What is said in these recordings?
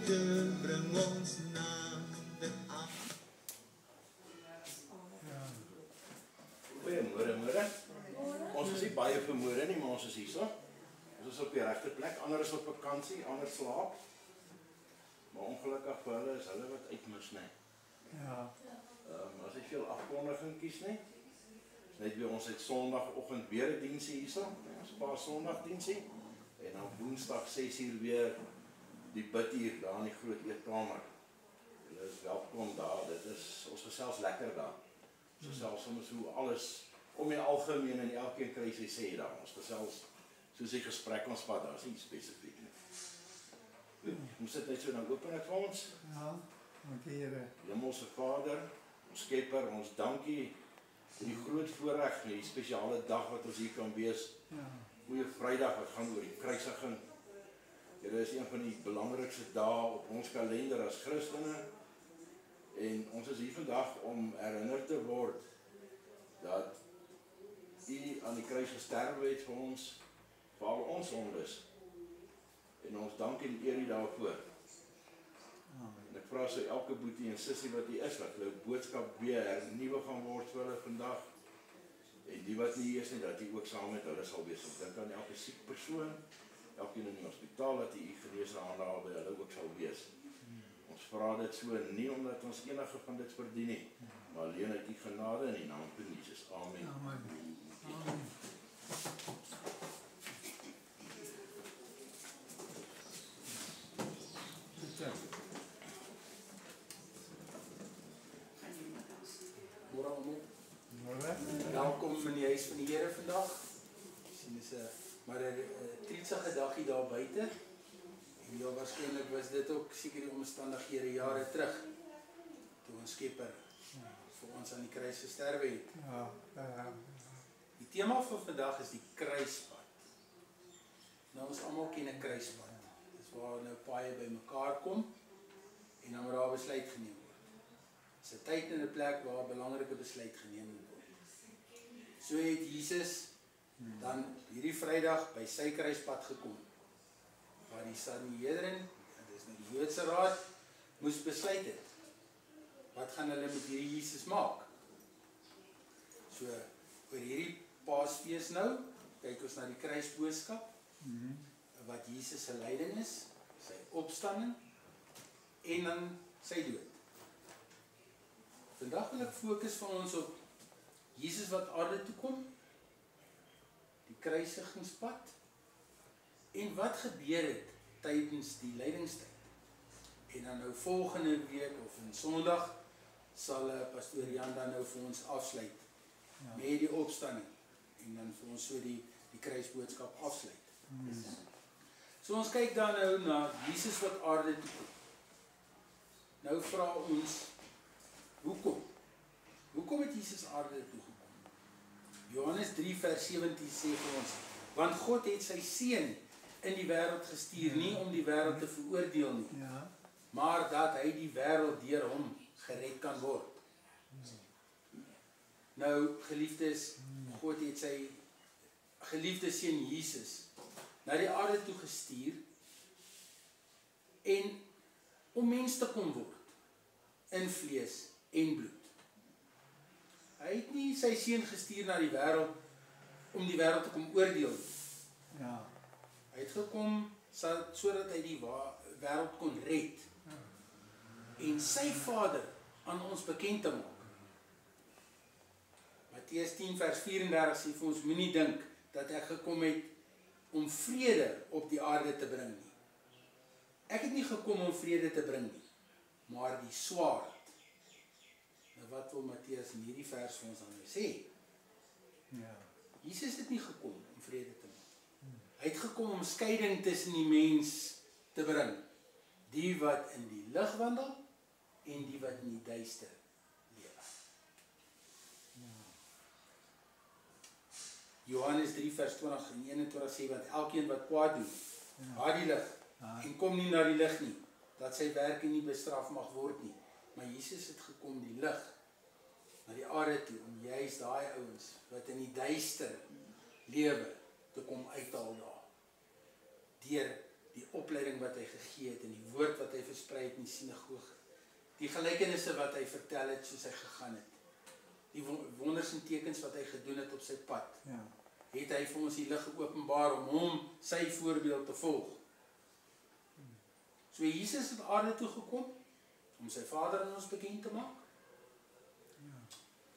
liefde bring ons nader aan. Goeiemôre. Ons is nie baie vermoere nie, maar ons is hier so. Ons is op die regte plek. Ander is op vakansie, ander slaap. Maar ongelukkig vir hulle is hulle wat uitmis, nee. Ja. As ek veel afkondiging kies, nee. Net weer ons het Sondagoggend weer 'n diensie hierso, ons paar Sondagdiensie. En dan Woensdag 6uur weer die biduur daar in die groot eetkamer. Julle is welkom daar. Dit is ons gesels lekker daar. Ons gesels soms hoe alles om die algemeen en elkeen kry sy sê daar. Ons gesels soos die gesprek ons vat, daar is nie spesifiek nie. Ons sit net so dan open ek vir ons. Ja, dankie Here. Hemelse Vader, ons Skepper, ons dankie vir die groot voorreg, die spesiale dag wat ons hier kan wees. Ja. Goeie Vrydag wat gaan oor die kruisiging. Here is een van die belangrikste dae op ons kalender as Christene. En ons is hier vandag om herinner te word dat U aan die kruis gesterwe het vir ons, vir al ons sondes. En ons dank en eer U daarvoor. En ek vra so elke boetie en sussie wat hier is, dat hulle boodskap weer hernuwe gaan word vir hulle vandag. En die wat nie hier is nie, dat U ook saam met hulle sal wees. Ons dink aan elke siek persoon, elkeen in die hospitaal, dat U genees hande al by hulle ook sal wees. Ons vra dit so nie omdat ons enige van dit verdien nie, maar alleen uit U genade in die naam van Jesus. Amen. Amen. Amen. Môre almal. Môre. Welkom in die huis van die Here vandag. Sien dis 'n maar 'n trietsige dagie daar buite. En ja, waarskynlik was dit ook seker die omstandighede jare terug toe ons Skepper vir ons aan die kruis gesterwe het. Ja. Die tema van vandag is die kruispad. Nou ons almal ken 'n kruispad. Dis waar nou paaie bymekaar kom en dan daar besluit geneem word. Dis 'n tyd en 'n plek waar 'n belangrike besluit geneem moet word. So het Jesus dan hierdie Vrydag by sy kruispad gekom, waar die Sanhedrin, en dis nou die Joodse Raad, moes besluit het. Wat gaan hulle met hierdie Jesus maak? So, oor hierdie Paasfees nou, kyk ons na die kruisboodskap, wat Jesus se lyding is, sy opstanding, en dan sy dood. Vandag wil ek fokus van ons op Jesus wat aarde toe kom, die kruisigingspad, en wat gebeur het tydens die lydingstyd. En dan nou volgende week of in Sondag sal pastoor Jan dan nou vir ons afsluit met die opstanding en dan vir ons so die kruisboodskap afsluit. So ons kyk dan nou na Jesus wat aarde toe kom. Nou vra ons, hoekom? Hoekom het Jesus aarde toe gekom? Johannes 3 vers 17 sê vir ons, want God het sy seun in die wêreld gestuur, nie om die wêreld te veroordeel nie, maar dat hy die wêreld deur hom gered kan word. Nou, geliefdes, God het sy geliefde seun Jesus na die aarde toe gestuur en om mens te kom word in vlees en bloed. Hy het nie sy seun gestuur na die wêreld om die wêreld te kom oordeel nie. Ja. Hy het gekom sodat hy die wêreld kon red en sy Vader aan ons bekend te maak. Matteus 10 vers 34 sê vir ons, moenie dink dat ek gekom het om vrede op die aarde te bring nie. Ek het nie gekom om vrede te bring nie, maar die swaard. Nou wat wil Matteus in hierdie vers vir ons dan sê? Ja. Jesus het nie gekom om vrede te maak. Hy het gekom om skeiding tussen die mens te bring. Die wat in die lig wandel en die wat in die duister leef. Johannes 3 vers 20 en 21 sê, want elkeen wat kwaad doen, haat die lig en kom nie na die lig nie, dat sy werke nie bestraf mag word nie. Maar Jesus het gekom die lig na die aarde toe, om juist daai ouens wat in die duister lewe te kom uithaal daar, deur die opleiding wat hy gegee het en die woord wat hy versprei het in die sinagoge, die gelykenisse wat hy vertel het soos hy gegaan het, die wonders en tekens wat hy gedoen het op sy pad, Ja. het hy vir ons die lig geopenbaar om hom sy voorbeeld te volg. So Jesus het aarde toe gekom om sy Vader aan ons bekend te maak,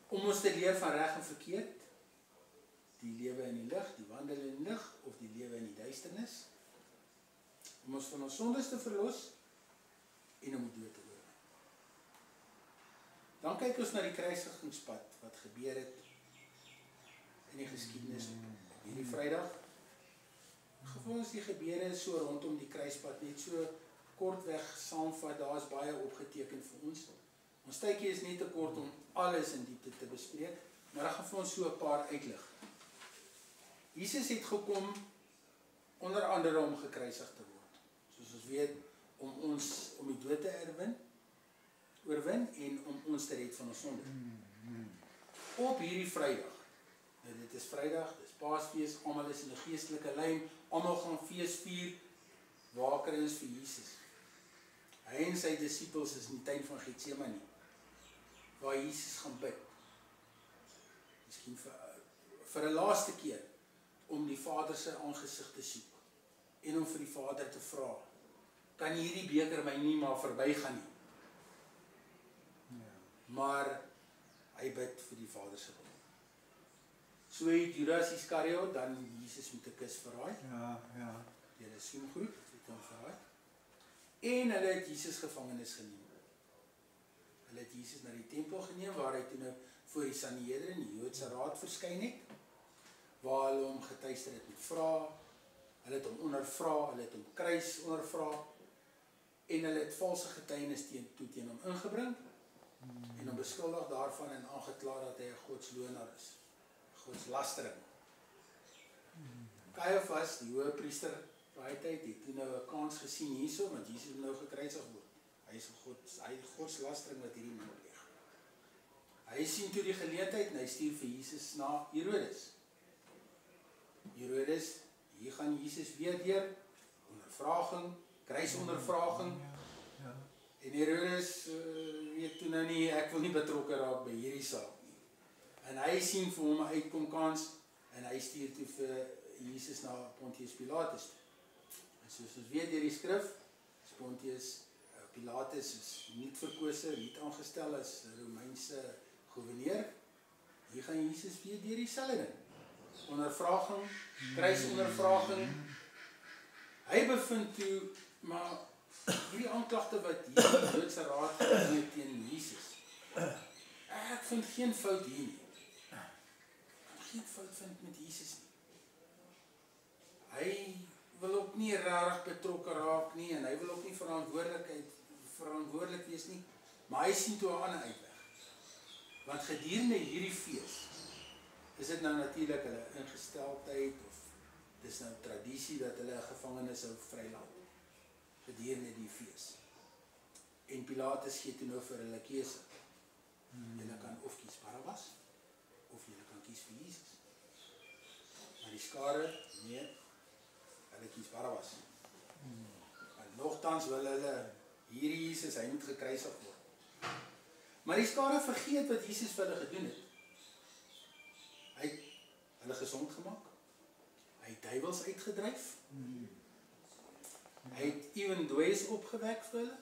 om ons te leer van reg en verkeerd, die lewe in die lig, die wandel in die lig of die lewe in die duisternis, om ons van ons sondes te verlos en om die dood te oorwin. Dan kyk ons na die kruisigingspad wat gebeur het in die geskiedenis op hierdie Vrydag. Gewoon ons die gebeure so rondom die kruispad net so kortweg saamvat, daar is baie opgeteken vir ons. Ons tydjie is nie te kort om alles in diepte te bespreek, maar ek gaan vir ons so 'n paar uitlig. Jesus het gekom onder andere om gekruisig te word. Soos ons weet, om die dood te oorwin en om ons te red van ons sonde. Op hierdie Vrydag, nou dit is Vrydag, dit is Paasfees, almal is in 'n geestelike lyn, almal gaan fees vier, waar kry ons vir Jesus? Hy en sy disippels is in die tuin van Getsemane, waar Jesus gaan bid. Miskien vir 'n laaste keer, om die Vader se aangesig te soek, en om vir die Vader te vra, kan hierdie beker my nie maar verbygaan nie. Maar hy bid vir die Vader se wil. So het Judas Iskariot dan Jesus met 'n kus verraai. Ja. Hulle soengroep het hom verraai. En hulle het Jesus gevangenis geneem. Hulle het Jesus na die tempel geneem waar hy toe nou voor die Sanhedrin, die Joodse raad verskyn het, waar hulle hom getuister het met vrae. Hulle het hom ondervra, hulle het hom kruis ondervra en hulle het valse getuienis teen hom ingebring en hom beskuldig daarvan en aangekla dat hy 'n godsloonaar is. Godslastering. Caiaphas, die hoëpriester daai tyd, het toe nou 'n kans gesien hierso, want Jesus moet nou gekruisig word. Hy is godslastering wat hierdie man pleeg. Hy sien toe die geleentheid en hy stuur vir Jesus na Herodes. Herodes, hier gaan Jesus weer deur ondervraging, kruisondervraging. En Herodes weet toe nou nie, ek wil nie betrokke raak by hierdie saak nie. En hy sien vir hom 'n uitkomkans en hy stuur toe vir Jesus na Pontius Pilatus. En soos ons weet deur die skrif, Pontius Pilatus is nie verkose, nie aangestel as Romeinse gouverneur. Hier gaan Jesus weer deur dieselfde ding. Ondervraging, kruisondervraging. Hy bevind toe, maar hierdie aanklagte wat hier die Joodse raad gedoen het teen Jesus, ek vind geen fout hier nie. Ek kan geen fout vind met Jesus nie. Hy wil ook nie rarig betrokke raak nie, en hy wil ook nie verantwoordelik wees nie, maar hy sien toe 'n ander uitweg. Want gedurende hierdie fees, is dit nou natuurlik hulle ingesteldheid, of dis nou tradisie dat hulle gevangenes sou vrylaat, gedurende die fees. En Pilatus gee toe nou vir hulle keuse. Julle kan of kies Barabbas, of julle kan kies vir Jesus. Maar die skare, nee, hulle kies Barabbas. En nogtans wil hulle, hierdie Jesus, hy moet gekruisig word. Maar die skare vergeet wat Jesus vir hulle gedoen het. Hy het hulle gesond gemaak. Hy het duiwels uitgedryf. Hy het ewen dooies opgewek vir hulle.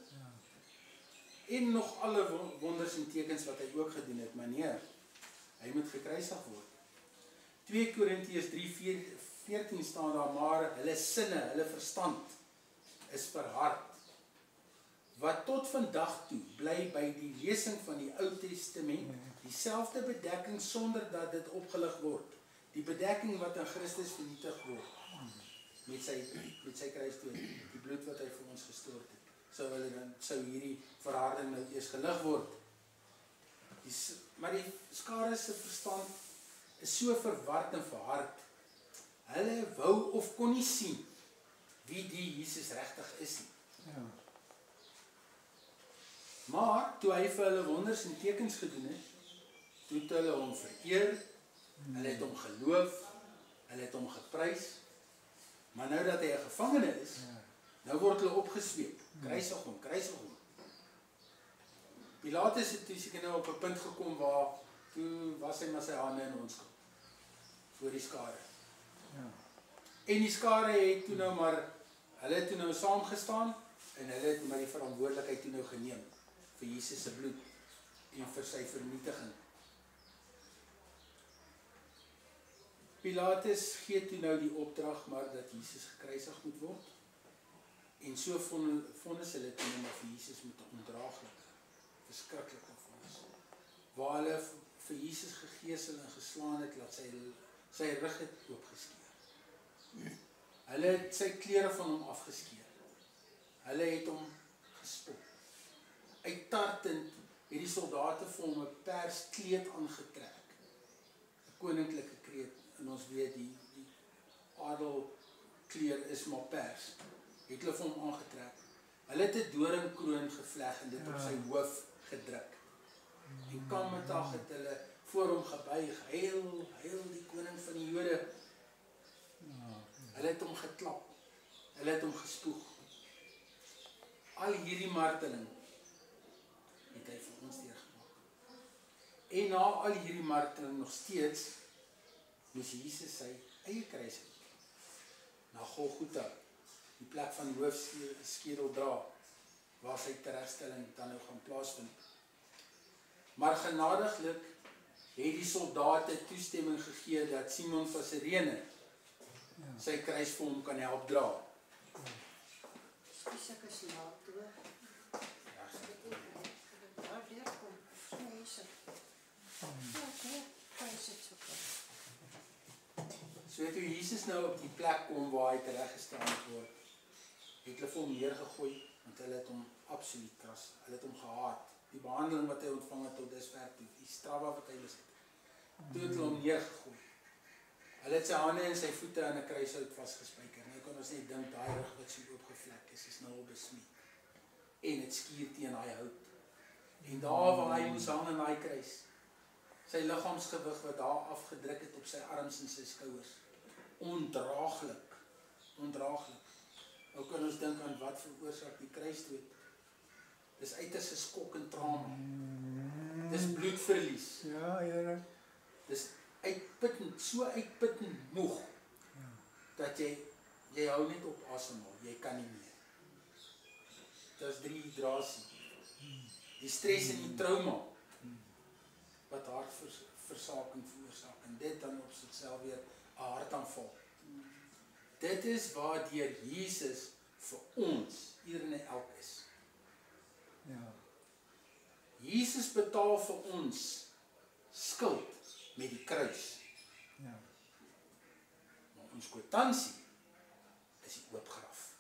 En nog alle wonders en tekens wat hy ook gedoen het, maar nee, hy moet gekruisig word. 2 Korintiërs 3:14 staan daar, maar hulle sinne, hulle verstand is verhard, wat tot vandag toe bly by die lesing van die Ou Testament, dieselfde bedekking sonder dat dit opgelig word. Die bedekking wat in Christus vernietig word, met sy kruisdood, die bloed wat hy vir ons gestort het, sou hierdie verharding nou eers gelig word. Maar die skare se verstand is so verward en verhard, hulle wou of kon nie sien wie die Jesus regtig is nie. Maar toe hy vir hulle wonders en tekens gedoen het, toe het hulle hom vereer, hulle het hom geloof, hulle het hom geprys, maar nou dat hy 'n gevangene is, Nou word hulle opgesweep. Kruisig hom, kruisig hom. Pilatus het toe seker nou op 'n punt gekom waar toe was hy maar sy hande in onskuld voor die skare. Ja. En die skare het toe nou maar hulle het toe nou saamgestaan en hulle het maar die verantwoordelikheid toe nou geneem vir Jesus se bloed en vir sy vernietiging. Pilatus gee toe nou die opdrag maar dat Jesus gekruisig moet word. En so vonnis hulle toe nou maar vir Jesus met 'n ondraaglike, verskriklike vonnis. Waar hulle vir Jesus gegeesel en geslaan het, laat sy rug het oopgeskeer. Hulle het sy klere van hom afgeskeer. Hulle het hom gespot. Uittartend het die soldate vir hom 'n pers kleed aangetrek. 'n Koninklike kleed. En ons weet die adelkleer is maar pers. Het hulle vir hom aangetrek. Hulle het 'n doringkroon gevleg en dit op sy hoof gedruk. En Kammetag het hulle voor hom gebuig. Heil, heil die koning van die Jode. Hulle het hom geklap. Hulle het hom gespoeg. Al hierdie marteling het hy vir ons deurgemaak. En na al hierdie marteling nog steeds moes Jesus sy eie kruis na Golgotha, die plek van die hoofskedel dra, waar sy teregstelling dan nou gaan plaasvind. Maar genadiglik het die soldate toestemming gegee dat Simon van Sirene sy kruis vir hom kan help dra. Skus ek is laat hoor. Daar weer kom. Mense. Ja, kruis het so kom. So toe Jesus nou op die plek kom waar hy tereggestel word, het hulle vir hom neergegooi, want hulle het hom absoluut kras. Hulle het hom gehaat. Die behandeling wat hy ontvang het tot dusver toe, die straf wat hy was het. Toe het hulle hom neergegooi. Hulle het sy hande en sy voete aan 'n kruishout vasgespijker. Nou kan ons net dink, daai rug wat so oopgevlek is nou al besmet. En het skuur teen daai hout. En daar waar hy moes hang in daai kruis, sy liggaamsgewig wat daar afgedruk het op sy arms en sy skouers. Ondraaglik. Ondraaglik. Nou kan ons dink aan wat veroorsaak die kruisdood. Dis uiters 'n skok en trauma. Dis bloedverlies. Ja, Here. Dis uitputtend, so uitputtend moeg, dat jy hou net op asemhaal, jy kan nie meer. Dis dehydrasie. Die stres en die trauma, wat hartversaking veroorsaak, en dit dan op sigself weer 'n hartaanval. Dit is waardeur Jesus vir ons, iedereen en elk is. Ja. Jesus betaal vir ons skuld met die kruis. Ja. Maar ons kwitansie is die oop graf.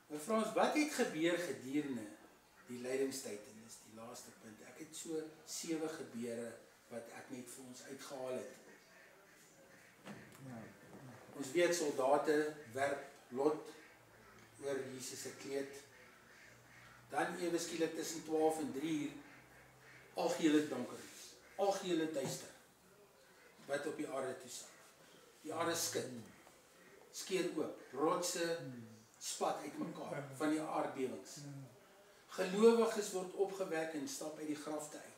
Mevrou, wat het gebeur gedurende die lydingstyd? En dis die laaste punt. Ek het so 7 gebeure wat ek net vir ons uitgehaal het. Ja. Ons weet soldate werp lot oor Jesus se kleed. Dan ewe skielik tussen 12 en 3 uur algehele donker is. Algehele duister. Wat op die aarde toe sak. Die aarde skud. Skeer oop. Rotse spat uitmekaar van die aardbewings. Gelowiges word opgewek en stap uit die grafte uit.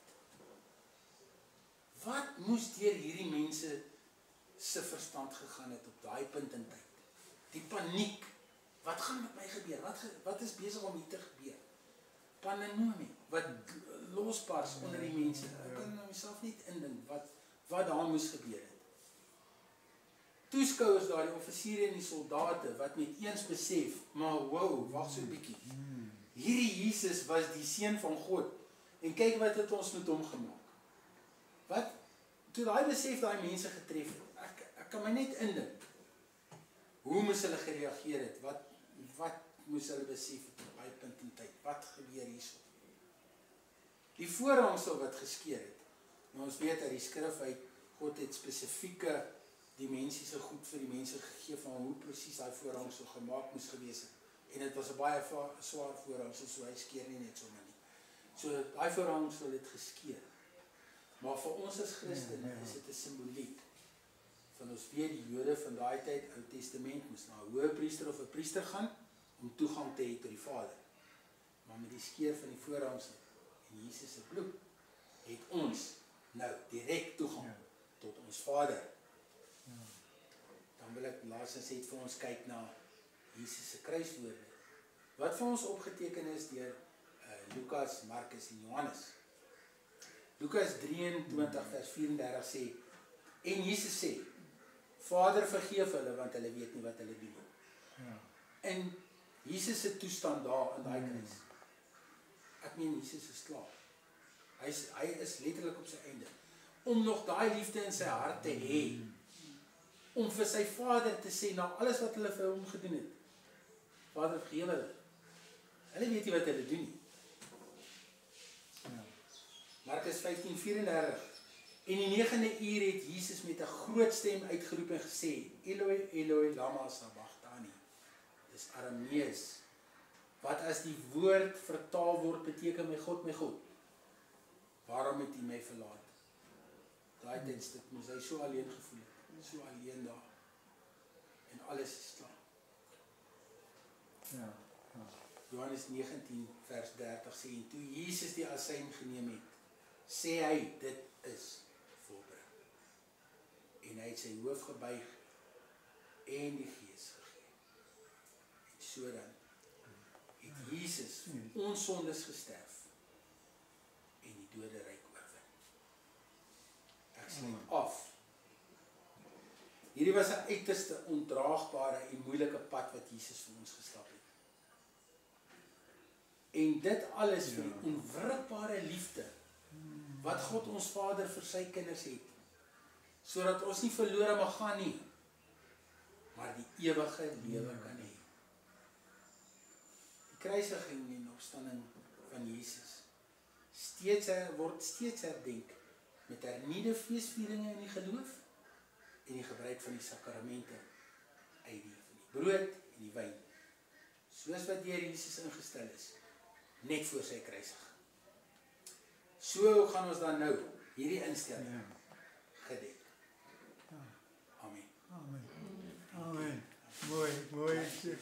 Wat moes deur hierdie mense se verstand gegaan het op daai punt in tyd? Die paniek. Wat gaan met my gebeur? Wat is besig om hier te gebeur? Pandemie wat losbars onder die mense. Ek kan nou myself nie indink wat daar moes gebeur het. Toeskouers daar, die offisiere en die soldate wat met eens besef, maar wow, wag so 'n bietjie. Hierdie Jesus was die seun van God. En kyk wat het ons met hom gemaak. Wat toe daai besef daai mense getref het. Ek kan my net indink. Hoe moes hulle gereageer het? Wat moes hulle besef het op daai punt in tyd? Wat gebeur hierso? Die voorhangsel wat geskeur het. Nou ons weet uit die skrif uit God het spesifieke dimensies se goed vir die mense gegee van hoe presies daai voorhangsel gemaak moes gewees het. En dit was 'n baie swaar voorhangsel, so hy skeer nie net sommer nie. So daai voorhangsel het geskeur. Maar vir ons as Christene is dit 'n simboliek van ons weet die Jode van daai tyd, Ou Testament, moes na 'n hoëpriester of 'n priester gaan om toegang te hê tot die Vader. Maar met die skeur van die voorhangse en Jesus se bloed het ons nou direk toegang Ja. tot ons Vader. Ja. Dan wil ek laasens net vir ons kyk na Jesus se kruiswoorde. Wat vir ons opgeteken is deur Lukas, Markus en Johannes. Lukas 23 vers 34 sê, en Jesus sê, Vader vergeef hulle want hulle weet nie wat hulle doen nie. Ja. In Jesus se toestand daar in daai kruis. Ek meen Jesus is klaar. Hy is letterlik op sy einde. Om nog daai liefde in sy hart te hê. Om vir sy Vader te sê na alles wat hulle vir hom gedoen het. Vader vergeef hulle. Hulle weet nie wat hulle doen nie. Ja. Markus 15:34. En die 9de uur het Jesus met 'n groot stem uitgeroep en gesê, Eloi, Eloi, lama sabachthani. Dis Aramees. Wat as die woord vertaal word beteken, my God, waarom het U my verlaat? Daai tydstuk moes hy so alleen gevoel het, so alleen daar. En alles is klaar. Ja. Ja. Johannes 19 vers 30 sê, en toe Jesus die asyn geneem het, sê hy, dit is volbring. En hy het sy hoof gebuig en die Gees gegee. En so dan het Jesus vir ons sondes gesterf en die doderyk oorwin. Ek sluit af. Hierdie was 'n uiterste ondraagbare en moeilike pad wat Jesus vir ons gestap het. En dit alles vir die onwrikbare liefde wat God ons Vader vir sy kinders het, sodat ons nie verlore mag gaan nie, maar die ewige lewe kan hê. Die kruisiging en opstanding van Jesus word steeds herdenk met hernieude feesvieringe in die geloof en die gebruik van die sakramente uit die brood en die wyn, soos wat deur Jesus ingestel is, net voor sy kruisiging. So gaan ons dan nou hierdie instelling Ja. gedek. Ja. Amen. Amen. Amen. Mooi, mooi. Sorry,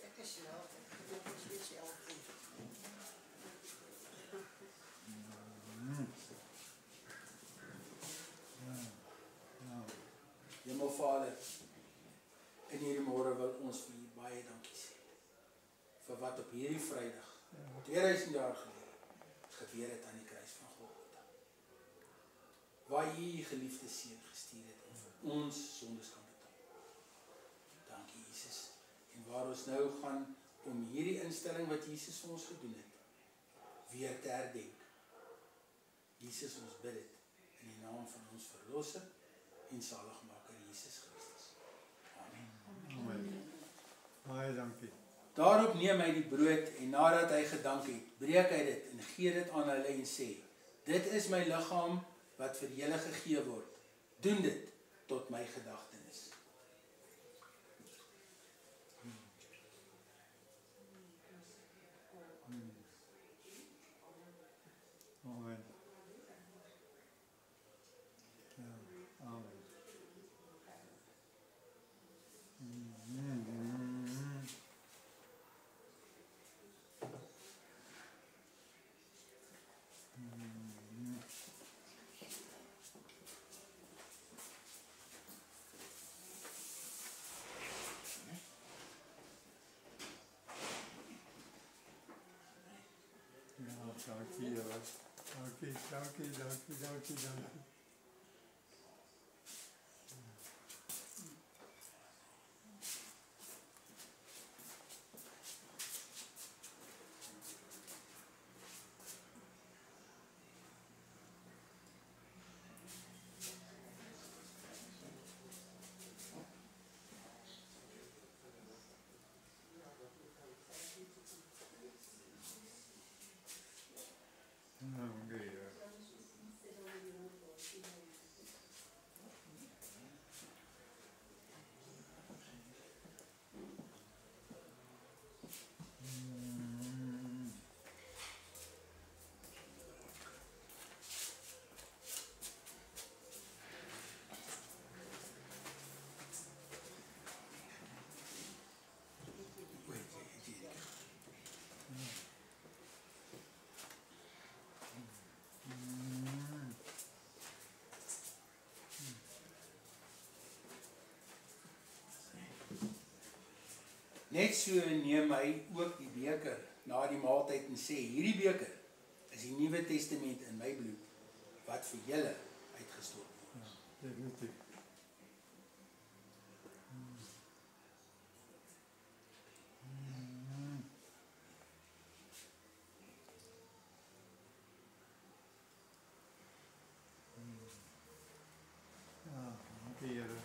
ek is laat. Ek moet iets self doen. Ja. Hemelvader, in hierdie môre wil ons vir U baie dankie sê vir wat op hierdie Vrydag 2000 jaar gelede gebeur het aan die kruis van Golgotha. Waar U U geliefde seun gestuur het en vir ons sondes kan betaal. Dankie Jesus. En waar ons nou gaan om hierdie instelling wat Jesus vir ons gedoen het weer te herdenk. Jesus, ons bid dit in die naam van ons verlosser en saligmaker Jesus Christus. Amen. Amen. Baie dankie. Daarop neem hy die brood en nadat hy gedank het, breek hy dit en gee dit aan hulle en sê, dit is my liggaam wat vir julle gegee word. Doen dit tot my gedagtenis. Amen. Ja. Amen. Ja, dankie julle. Dankie. Net so neem hy ook die beker na die maaltyd en sê, hierdie beker is die Nuwe Testament in my bloed, wat vir julle uitgestort word. Definitief. Ja, dankie Here.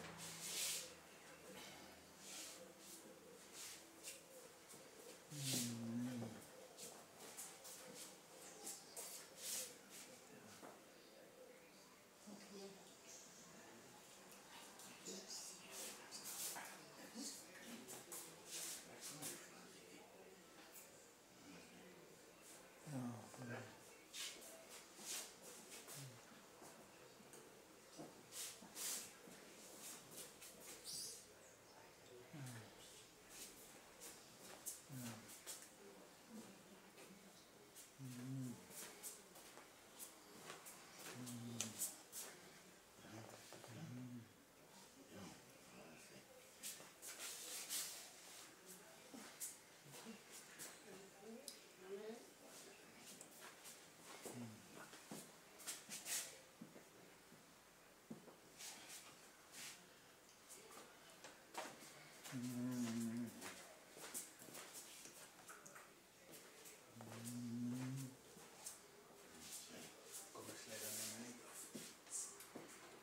Kom ek sluit dan nou net af.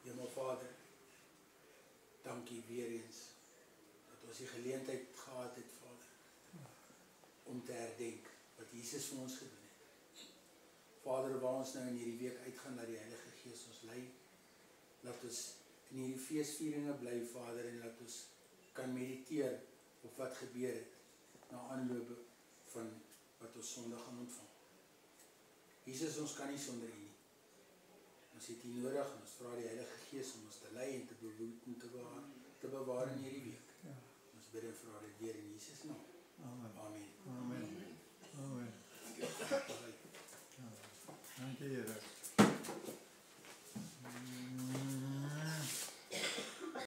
Hemelvader, dankie weer eens dat ons die geleentheid gehad het, Vader, om te herdenk wat Jesus vir ons gedoen het. Vader, waar ons nou in hierdie week uitgaan, dat die Heilige Gees ons lei, laat ons in hierdie feesvieringe bly, Vader, en laat ons kan mediteer op wat gebeur het, na aanloop van wat ons Sondag gaan ontvang. Jesus, ons kan nie sonder U nie. Ons het U nodig en ons vra die Heilige Gees om ons te lei en te behoed en te bewaar in hierdie week. Ja. Ons bid en vra dit weer in Jesus naam. Amen. Amen. Amen. Amen. Alright. Dankie Here.